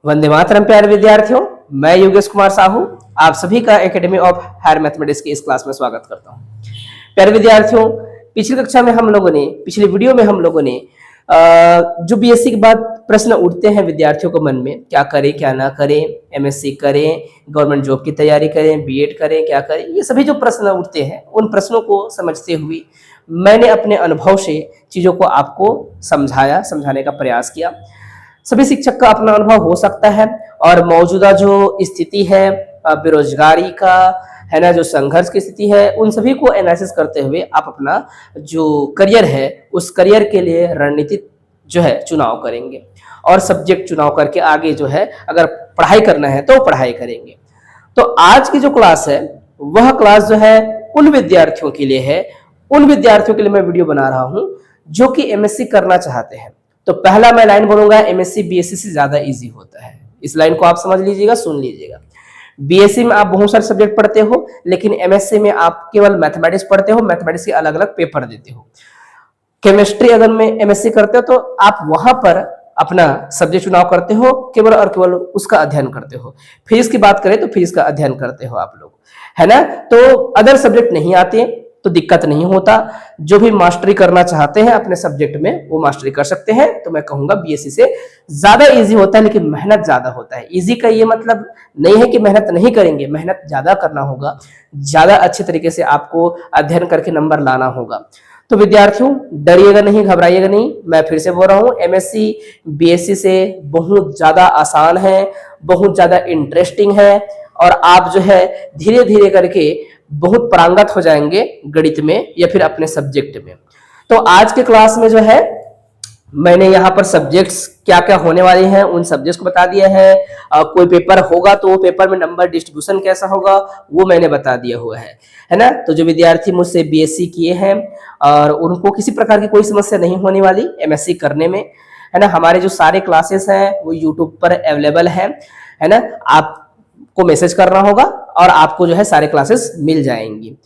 वंदे मातरम प्यारे विद्यार्थियों, मैं योगेश कुमार साहू आप सभी का एकेडमी ऑफ हायर मैथमेटिक्स की इस क्लास में स्वागत करता हूं। प्यारे विद्यार्थियों, पिछली कक्षा में पिछली वीडियो में हम लोगों ने जो बीएससी के बाद प्रश्न उठते हैं विद्यार्थियों को मन में, क्या करें क्या ना करें, एमएससी करें, गवर्नमेंट जॉब की तैयारी करें, बीएड करें, क्या करें, ये सभी जो प्रश्न उठते हैं उन प्रश्नों को समझते हुए मैंने अपने अनुभव से चीजों को आपको समझाने का प्रयास किया। सभी शिक्षक का अपना अनुभव हो सकता है और मौजूदा जो स्थिति है बेरोजगारी का है ना, जो संघर्ष की स्थिति है, उन सभी को एनालिसिस करते हुए आप अपना जो करियर है उस करियर के लिए रणनीति जो है चुनाव करेंगे और सब्जेक्ट चुनाव करके आगे जो है अगर पढ़ाई करना है तो पढ़ाई करेंगे। तो आज की जो क्लास है वह क्लास जो है उन विद्यार्थियों के लिए है, उन विद्यार्थियों के लिए मैं वीडियो बना रहा हूं जो कि एमएससी करना चाहते हैं। तो पहला मैं लाइन बोलूंगा, एमएससी बीएससी से ज्यादा इजी होता है। इस लाइन को आप समझ लीजिएगा, सुन लीजिएगा। बीएससी में आप बहुत सारे सब्जेक्ट पढ़ते हो, लेकिन एमएससी में आप केवल मैथमेटिक्स पढ़ते हो, मैथमेटिक्स के अलग अलग पेपर देते हो। केमिस्ट्री अगर में एमएससी करते हो तो आप वहां पर अपना सब्जेक्ट चुनाव करते हो, केवल और केवल उसका अध्ययन करते हो। फिजिक्स की बात करें तो फिजिक्स का अध्ययन करते हो आप लोग, है ना। तो अदर सब्जेक्ट नहीं आते तो दिक्कत नहीं होता। जो भी मास्टरी करना चाहते हैं अपने सब्जेक्ट में वो मास्टरी कर सकते हैं। तो मैं कहूंगा बीएससी से ज्यादा इजी होता है, लेकिन मेहनत ज्यादा होता है। इजी का ये मतलब नहीं है कि मेहनत नहीं करेंगे, मेहनत ज्यादा करना होगा, ज्यादा अच्छे तरीके से आपको अध्ययन करके नंबर लाना होगा। तो विद्यार्थियों, डरिएगा नहीं, घबराइएगा नहीं। मैं फिर से बोल रहा हूँ, एमएससी बीएससी से बहुत ज्यादा आसान है, बहुत ज्यादा इंटरेस्टिंग है और आप जो है धीरे धीरे करके बहुत पारंगत हो जाएंगे गणित में या फिर अपने सब्जेक्ट में। तो आज के क्लास में जो है मैंने यहाँ पर सब्जेक्ट्स क्या क्या होने वाले हैं उन सब्जेक्ट्स को बता दिया है। कोई पेपर होगा तो वो पेपर में नंबर डिस्ट्रीब्यूशन कैसा होगा वो मैंने बता दिया हुआ है ना। तो जो विद्यार्थी मुझसे बीएससी किए हैं और उनको किसी प्रकार की कोई समस्या नहीं होने वाली एमएससी करने में, है ना। हमारे जो सारे क्लासेस हैं वो यूट्यूब पर अवेलेबल है ना। आपको मैसेज करना होगा और आपको जो है सारे क्लासेस मिल जाएंगी।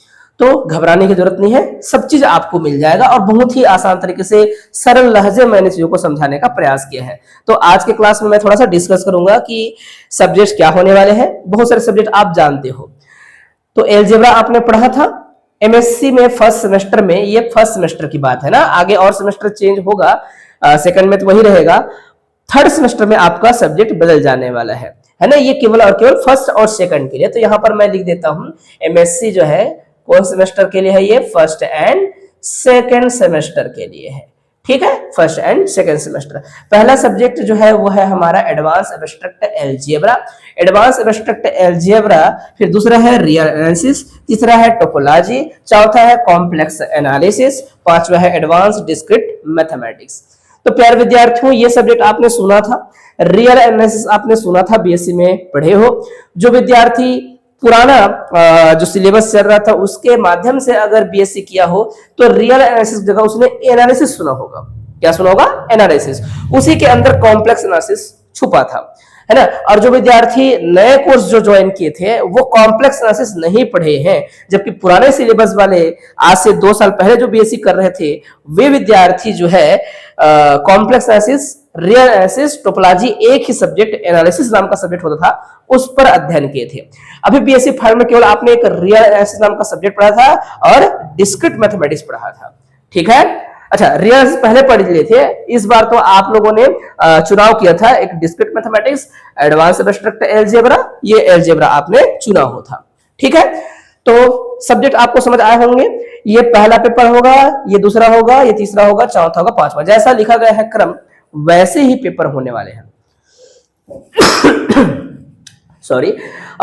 तो घबराने की जरूरत नहीं है, सब चीज आपको मिल जाएगा और बहुत ही आसान तरीके से सरल लहजे मैंने चीजों को समझाने का प्रयास किया है। तो आज के क्लास में मैं थोड़ा सा डिस्कस करूंगा कि सब्जेक्ट क्या होने वाले हैं। बहुत सारे सब्जेक्ट आप जानते हो। तो एलजेब्रा आपने पढ़ा था एमएससी में फर्स्ट सेमेस्टर में, ये फर्स्ट सेमेस्टर की बात है ना, आगे और सेमेस्टर चेंज होगा, सेकंड में तो वही रहेगा। थर्ड सेमेस्टर में आपका सब्जेक्ट बदल जाने वाला है ना। ये केवल और केवल फर्स्ट और सेकंड के लिए। तो यहाँ पर मैं लिख देता हूं एमएससी जो है कौन सेमेस्टर के लिए है, ये फर्स्ट एंड सेकंड सेमेस्टर के लिए है। ठीक है, फर्स्ट एंड सेकंड सेमेस्टर। पहला सब्जेक्ट जो है वो है हमारा advance abstract algebra, advance abstract algebra. फिर दूसरा है रियल एनालिसिस, तीसरा है टोपोलॉजी, चौथा है कॉम्प्लेक्स एनालिसिस, पांचवा है एडवांस डिस्क्रीट मैथमेटिक्स। तो प्यारे विद्यार्थियों, ये सब्जेक्ट आपने सुना था, रियल एनालिसिस आपने सुना था, बीएससी में पढ़े हो। जो विद्यार्थी पुराना जो सिलेबस चल रहा था उसके माध्यम से अगर बीएससी किया हो तो रियल एनालिसिस जगह उसने एनालिसिस सुना होगा। क्या सुना होगा? एनालिसिस। उसी के अंदर कॉम्प्लेक्स एनालिसिस छुपा था, है ना। और जो विद्यार्थी नए कोर्स जो ज्वाइन किए थे वो कॉम्प्लेक्स एनालिसिस नहीं पढ़े हैं, जबकि पुराने सिलेबस वाले आज से 2 साल पहले जो बीएससी कर रहे थे वे विद्यार्थी जो है complex analysis, real analysis, topology, एक ही सब्जेक्ट एनालिसिस नाम का सब्जेक्ट होता था उस पर अध्ययन किए थे। अभी बीएससी फाइनल में केवल आपने एक रियल एनालिसिस नाम का सब्जेक्ट पढ़ा था और डिस्क्रीट मैथमेटिक्स पढ़ा था। ठीक है, अच्छा, रियल पहले पढ़ लिए थे, इस बार तो आप लोगों ने चुनाव किया था एक discrete mathematics, advance abstract algebra, ये अलजेब्रा आपने चुना हो था। ठीक है, तो सब्जेक्ट आपको समझ आए होंगे। ये पहला पेपर होगा, ये दूसरा होगा, ये तीसरा होगा, चौथा होगा, पांचवा, जैसा लिखा गया है क्रम वैसे ही पेपर होने वाले हैं। सॉरी।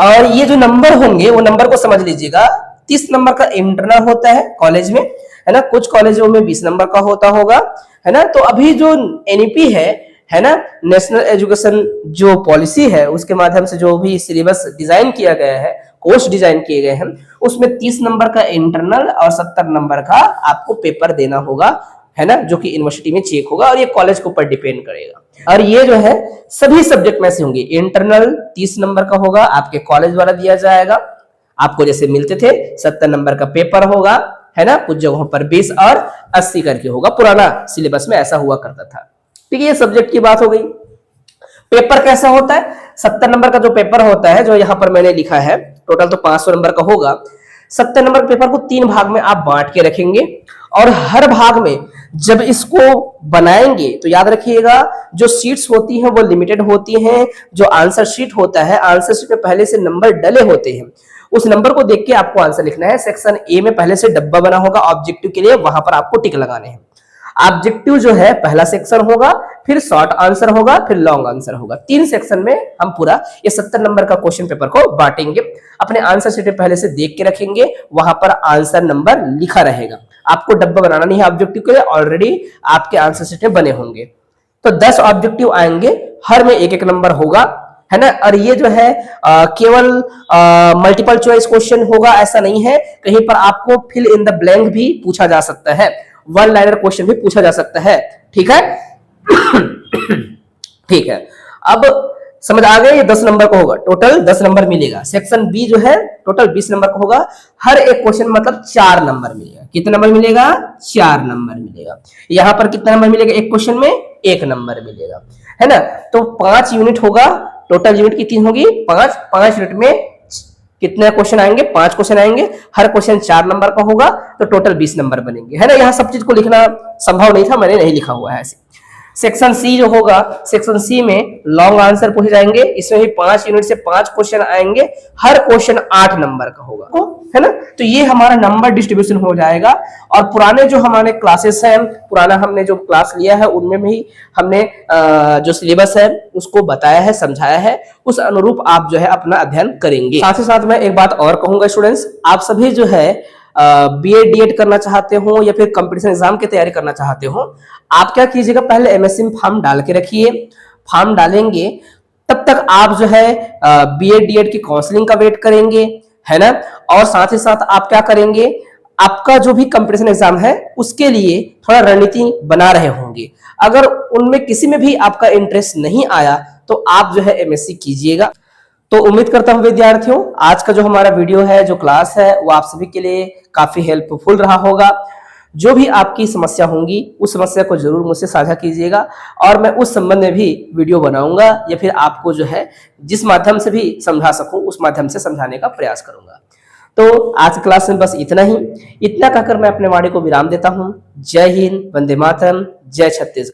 और ये जो नंबर होंगे वो नंबर को समझ लीजिएगा। 30 नंबर का इंटरनल होता है कॉलेज में, है ना। कुछ कॉलेजों में 20 नंबर का होता होगा, है ना। तो अभी जो एनईपी है ना, नेशनल एजुकेशन जो पॉलिसी है, उसके माध्यम से जो भी सिलेबस डिजाइन किया गया है, कोर्स डिजाइन किए गए हैं, उसमें 30 नंबर का इंटरनल और 70 नंबर का आपको पेपर देना होगा, है ना, जो कि यूनिवर्सिटी में चेक होगा और ये कॉलेज के ऊपर डिपेंड करेगा। और ये जो है सभी सब्जेक्ट में से होंगे। इंटरनल 30 नंबर का होगा, आपके कॉलेज द्वारा दिया जाएगा, आपको जैसे मिलते थे। 70 नंबर का पेपर होगा, है ना, कुछ जगहों पर 20 और 80 करके होगा, पुराना सिलेबस में ऐसा हुआ करता था। ठीक है, ये सब्जेक्ट की बात हो गई। पेपर कैसा होता है, 70 नंबर का जो पेपर होता है, जो यहाँ पर मैंने लिखा है, टोटल तो 500 नंबर का होगा। 70 नंबर के पेपर को 3 भाग में आप बांट के रखेंगे और हर भाग में जब इसको बनाएंगे तो याद रखिएगा जो सीट्स होती हैं वो लिमिटेड होती हैं। जो आंसर शीट होता है, आंसर शीट में पहले से नंबर डले होते हैं, उस नंबर को देख के आपको आंसर लिखना है। सेक्शन ए में पहले से डब्बा बना होगा ऑब्जेक्टिव के लिए, वहां पर आपको टिक लगाने हैं। ऑब्जेक्टिव जो है पहला सेक्शन होगा, फिर शॉर्ट आंसर होगा, फिर लॉन्ग आंसर होगा। 3 सेक्शन में हम पूरा ये 70 नंबर का क्वेश्चन पेपर को बांटेंगे। अपने आंसर शीट पहले से देख के रखेंगे, वहां पर आंसर नंबर लिखा रहेगा। आपको डब्बा बनाना नहीं है ऑब्जेक्टिव के लिए, ऑलरेडी आपके आंसर शीट में बने होंगे। तो 10 ऑब्जेक्टिव आएंगे, हर में एक एक नंबर होगा, है ना। और ये जो है केवल मल्टीपल चॉइस क्वेश्चन होगा ऐसा नहीं है, कहीं पर आपको फिल इन द ब्लैंक भी पूछा जा सकता है, वन लाइनर क्वेश्चन भी पूछा जा सकता है। ठीक है ठीक है, अब समझ आ गए। ये 10 नंबर का होगा, टोटल 10 नंबर मिलेगा। सेक्शन बी जो है टोटल 20 नंबर का होगा, हर एक क्वेश्चन मतलब 4 नंबर मिलेगा। कितना नंबर मिलेगा? 4 नंबर मिलेगा। यहां पर कितना नंबर मिलेगा? एक क्वेश्चन में 1 नंबर मिलेगा, है ना। तो 5 यूनिट होगा, टोटल यूनिट कितनी होगी? 5 यूनिट में कितने क्वेश्चन आएंगे? 5 क्वेश्चन आएंगे, हर क्वेश्चन 4 नंबर का होगा, तो टोटल 20 नंबर बनेंगे, है ना। यहाँ सब चीज को लिखना संभव नहीं था, मैंने नहीं लिखा हुआ है ऐसे। सेक्शन सी जो होगा, सेक्शन सी में लॉन्ग आंसर पूछे जाएंगे, इसमें भी 5 यूनिट से 5 क्वेश्चन आएंगे, हर क्वेश्चन 8 नंबर का होगा, है ना। तो ये हमारा नंबर डिस्ट्रीब्यूशन हो जाएगा। और पुराने जो हमारे क्लासेस हैं, पुराना हमने जो क्लास लिया है, उनमें भी हमने जो सिलेबस है उसको बताया है, समझाया है, उस अनुरूप आप जो है अपना अध्ययन करेंगे। साथ ही साथ मैं एक बात और कहूंगा स्टूडेंट्स, आप सभी जो है बीएड डीएड करना चाहते हो या फिर कंपटीशन एग्जाम की तैयारी करना चाहते हो, आप क्या कीजिएगा, पहले एमएससी में फॉर्म डाल के रखिए। फॉर्म डालेंगे तब तक आप जो है बीएड डीएड की काउंसलिंग का वेट करेंगे, है ना। और साथ ही साथ आप क्या करेंगे, आपका जो भी कंपटीशन एग्जाम है उसके लिए थोड़ा रणनीति बना रहे होंगे। अगर उनमें किसी में भी आपका इंटरेस्ट नहीं आया तो आप जो है एमएससी कीजिएगा। तो उम्मीद करता हूं विद्यार्थियों, आज का जो हमारा वीडियो है, जो क्लास है, वो आप सभी के लिए काफी हेल्पफुल रहा होगा। जो भी आपकी समस्या होंगी उस समस्या को जरूर मुझसे साझा कीजिएगा और मैं उस संबंध में भी वीडियो बनाऊंगा या फिर आपको जो है जिस माध्यम से भी समझा सकूं उस माध्यम से समझाने का प्रयास करूंगा। तो आज की क्लास में बस इतना ही। इतना कहकर मैं अपने वाणी को विराम देता हूं। जय हिंद, वंदे मातरम, जय छत्तीसगढ़।